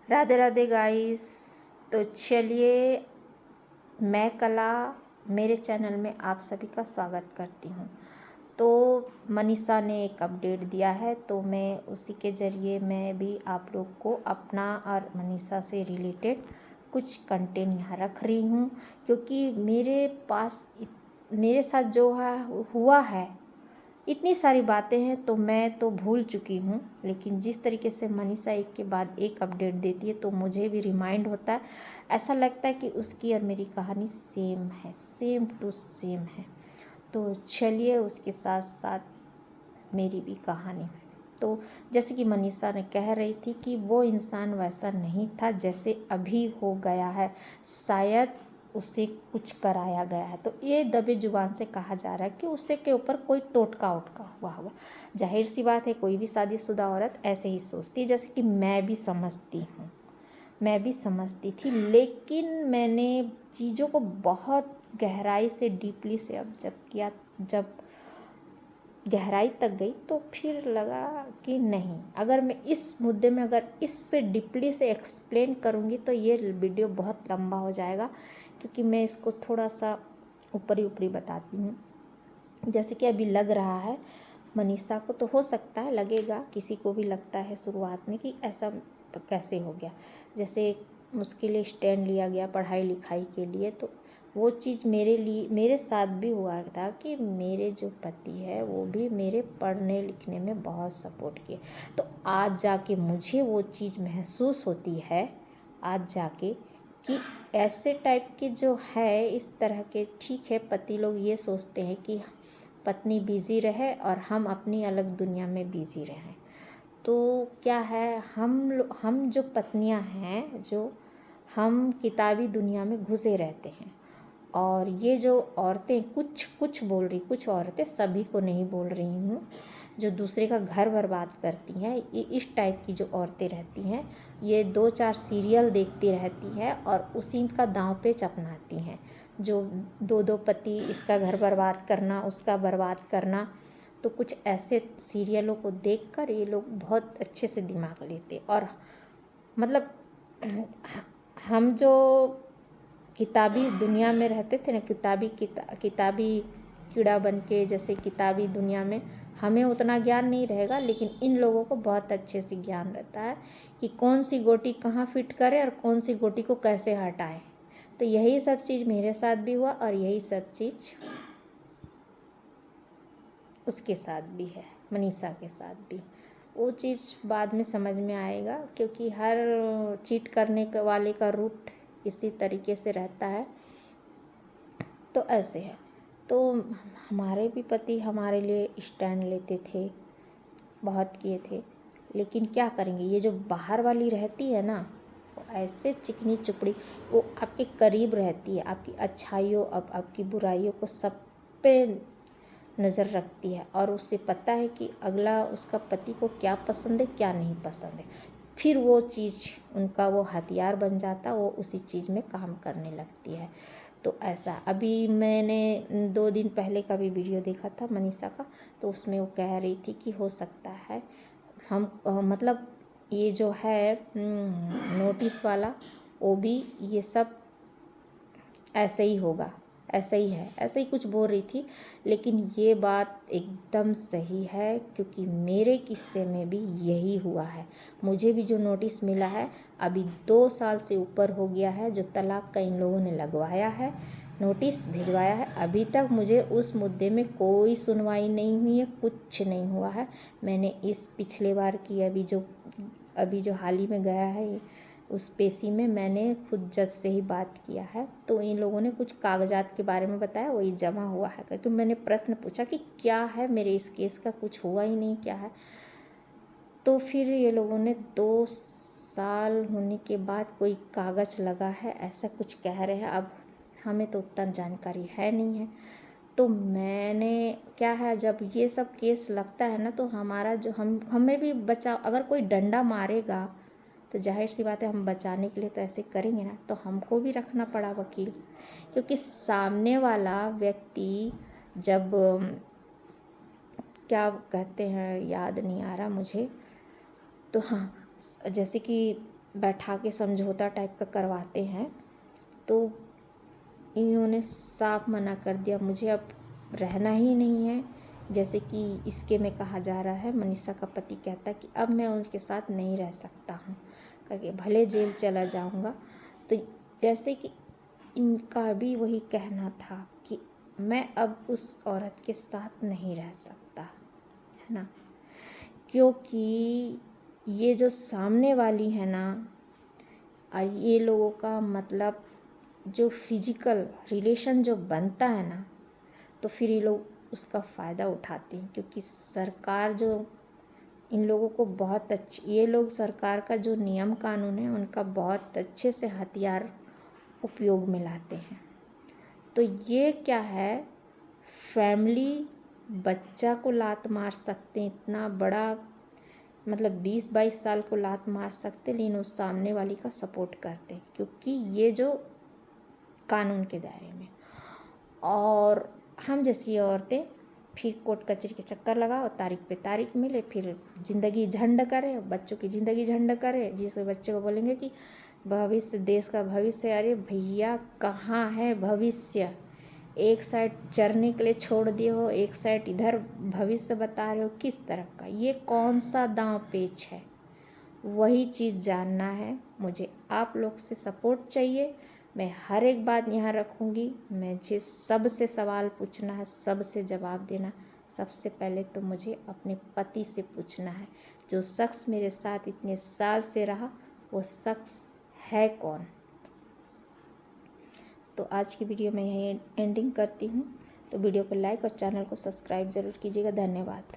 Radhe Radhe guys. तो चलिए, मैं कला मेरे चैनल में आप सभी का स्वागत करती हूँ। तो मनीषा ने एक अपडेट दिया है, तो मैं उसी के ज़रिए मैं भी आप लोग को अपना और मनीषा से रिलेटेड कुछ कंटेंट यहाँ रख रही हूँ, क्योंकि मेरे साथ जो हुआ है इतनी सारी बातें हैं तो मैं तो भूल चुकी हूँ, लेकिन जिस तरीके से मनीषा एक के बाद एक अपडेट देती है तो मुझे भी रिमाइंड होता है। ऐसा लगता है कि उसकी और मेरी कहानी सेम है, सेम टू सेम है। तो चलिए, उसके साथ साथ मेरी भी कहानी। तो जैसे कि मनीषा ने कह रही थी कि वो इंसान वैसा नहीं था जैसे अभी हो गया है, शायद उसे कुछ कराया गया है। तो ये दबे जुबान से कहा जा रहा है कि उसे के ऊपर कोई टोटका उटका हुआ हुआ। जाहिर सी बात है, कोई भी शादीशुदा औरत ऐसे ही सोचती है, जैसे कि मैं भी समझती हूँ, मैं भी समझती थी। लेकिन मैंने चीज़ों को बहुत गहराई से, डीपली से जब गहराई तक गई तो फिर लगा कि नहीं, अगर मैं इस मुद्दे में अगर इससे डीपली से एक्सप्लेन करूँगी तो ये वीडियो बहुत लंबा हो जाएगा, क्योंकि मैं इसको थोड़ा सा ऊपरी ऊपरी बताती हूँ। जैसे कि अभी लग रहा है मनीषा को, तो हो सकता है लगेगा, किसी को भी लगता है शुरुआत में कि ऐसा कैसे हो गया। जैसे उसके लिए स्टैंड लिया गया पढ़ाई लिखाई के लिए, तो वो चीज़ मेरे साथ भी हुआ था कि मेरे जो पति है वो भी मेरे पढ़ने लिखने में बहुत सपोर्ट किए। तो आज जाके मुझे वो चीज़ महसूस होती है, आज जाके, कि ऐसे टाइप के जो है, इस तरह के, ठीक है पति लोग ये सोचते हैं कि पत्नी बिज़ी रहे और हम अपनी अलग दुनिया में बिज़ी रहें। तो क्या है, हम जो पत्नियां हैं, जो हम किताबी दुनिया में घुसे रहते हैं, और ये जो औरतें कुछ बोल रही, कुछ औरतें, सभी को नहीं बोल रही हूँ, जो दूसरे का घर बर्बाद करती हैं, ये इस टाइप की जो औरतें रहती हैं, ये 2-4 सीरियल देखती रहती हैं और उसी का दांव पेच अपनाती हैं। जो दो पति, इसका घर बर्बाद करना, उसका बर्बाद करना। तो कुछ ऐसे सीरियलों को देखकर ये लोग बहुत अच्छे से दिमाग लेते, और मतलब हम जो किताबी दुनिया में रहते थे ना, किताबी कीड़ा बन के, जैसे किताबी दुनिया में हमें उतना ज्ञान नहीं रहेगा, लेकिन इन लोगों को बहुत अच्छे से ज्ञान रहता है कि कौन सी गोटी कहाँ फिट करे और कौन सी गोटी को कैसे हटाए। तो यही सब चीज़ मेरे साथ भी हुआ, और यही सब चीज़ उसके साथ भी है, मनीषा के साथ भी। वो चीज़ बाद में समझ में आएगा, क्योंकि हर चीट करने वाले का रूट इसी तरीके से रहता है। तो ऐसे है। तो हमारे भी पति हमारे लिए स्टैंड लेते थे, बहुत किए थे, लेकिन क्या करेंगे, ये जो बाहर वाली रहती है ना, वो ऐसे चिकनी चुपड़ी, वो आपके करीब रहती है, आपकी अच्छाइयों आपकी बुराइयों को सब पे नज़र रखती है, और उससे पता है कि अगला उसका पति को क्या पसंद है, क्या नहीं पसंद है। फिर वो चीज़ उनका वो हथियार बन जाता, वो उसी चीज़ में काम करने लगती है। तो ऐसा, अभी मैंने 2 दिन पहले का भी वीडियो देखा था मनीषा का, तो उसमें वो कह रही थी कि हो सकता है हम मतलब ये जो है नोटिस वाला, वो भी ये सब ऐसे ही होगा, ऐसे ही है, ऐसे ही कुछ बोल रही थी। लेकिन ये बात एकदम सही है, क्योंकि मेरे किस्से में भी यही हुआ है। मुझे भी जो नोटिस मिला है, अभी 2 साल से ऊपर हो गया है, जो तलाक का इन लोगों ने लगवाया है, नोटिस भिजवाया है, अभी तक मुझे उस मुद्दे में कोई सुनवाई नहीं हुई है, कुछ नहीं हुआ है। मैंने इस पिछले बार की अभी जो हाल ही में गया है, उस पेशी में मैंने खुद जज से ही बात किया है। तो इन लोगों ने कुछ कागजात के बारे में बताया, वही जमा हुआ है करके। मैंने प्रश्न पूछा कि क्या है, मेरे इस केस का कुछ हुआ ही नहीं, क्या है। तो फिर ये लोगों ने 2 साल होने के बाद कोई कागज़ लगा है, ऐसा कुछ कह रहे हैं। अब हमें तो उतना जानकारी है नहीं है। तो मैंने क्या है, जब ये सब केस लगता है ना, तो हमारा जो हमें भी बचाव, अगर कोई डंडा मारेगा तो जाहिर सी बात है हम बचाने के लिए तो ऐसे करेंगे ना। तो हमको भी रखना पड़ा वकील, क्योंकि सामने वाला व्यक्ति जब क्या कहते हैं, याद नहीं आ रहा मुझे, तो हाँ, जैसे कि बैठा के समझौता टाइप का करवाते हैं। तो इन्होंने साफ मना कर दिया, मुझे अब रहना ही नहीं है। जैसे कि इसके में कहा जा रहा है, मनीषा का पति कहता है कि अब मैं उनके साथ नहीं रह सकता हूँ करके, भले जेल चला जाऊँगा। तो जैसे कि इनका भी वही कहना था कि मैं अब उस औरत के साथ नहीं रह सकता, है ना, क्योंकि ये जो सामने वाली है ना, ये लोगों का मतलब जो फिजिकल रिलेशन जो बनता है ना, तो फिर ये लोग उसका फ़ायदा उठाते हैं, क्योंकि सरकार जो इन लोगों को बहुत ये लोग सरकार का जो नियम कानून है उनका बहुत अच्छे से हथियार उपयोग में लाते हैं। तो ये क्या है, फैमिली बच्चा को लात मार सकते हैं, इतना बड़ा मतलब 20-22 साल को लात मार सकते, लेकिन उस सामने वाली का सपोर्ट करते, क्योंकि ये जो कानून के दायरे में। और हम जैसी औरतें फिर कोर्ट कचहरी के चक्कर लगाओ, तारीख पे तारीख मिले, फिर ज़िंदगी झंड करे, बच्चों की ज़िंदगी झंड करे, जिससे बच्चे को बोलेंगे कि भविष्य, देश का भविष्य। अरे भैया कहाँ है भविष्य? एक साइड चरने के लिए छोड़ दिए हो, एक साइड इधर भविष्य बता रहे हो, किस तरफ का? ये कौन सा दांव पेच है? वही चीज़ जानना है मुझे। आप लोग से सपोर्ट चाहिए। मैं हर एक बात यहाँ रखूँगी। मुझे सबसे सवाल पूछना है, सबसे जवाब देना। सबसे पहले तो मुझे अपने पति से पूछना है, जो शख्स मेरे साथ इतने साल से रहा वो शख्स है कौन? तो आज की वीडियो में यही एंडिंग करती हूँ। तो वीडियो को लाइक और चैनल को सब्सक्राइब ज़रूर कीजिएगा। धन्यवाद।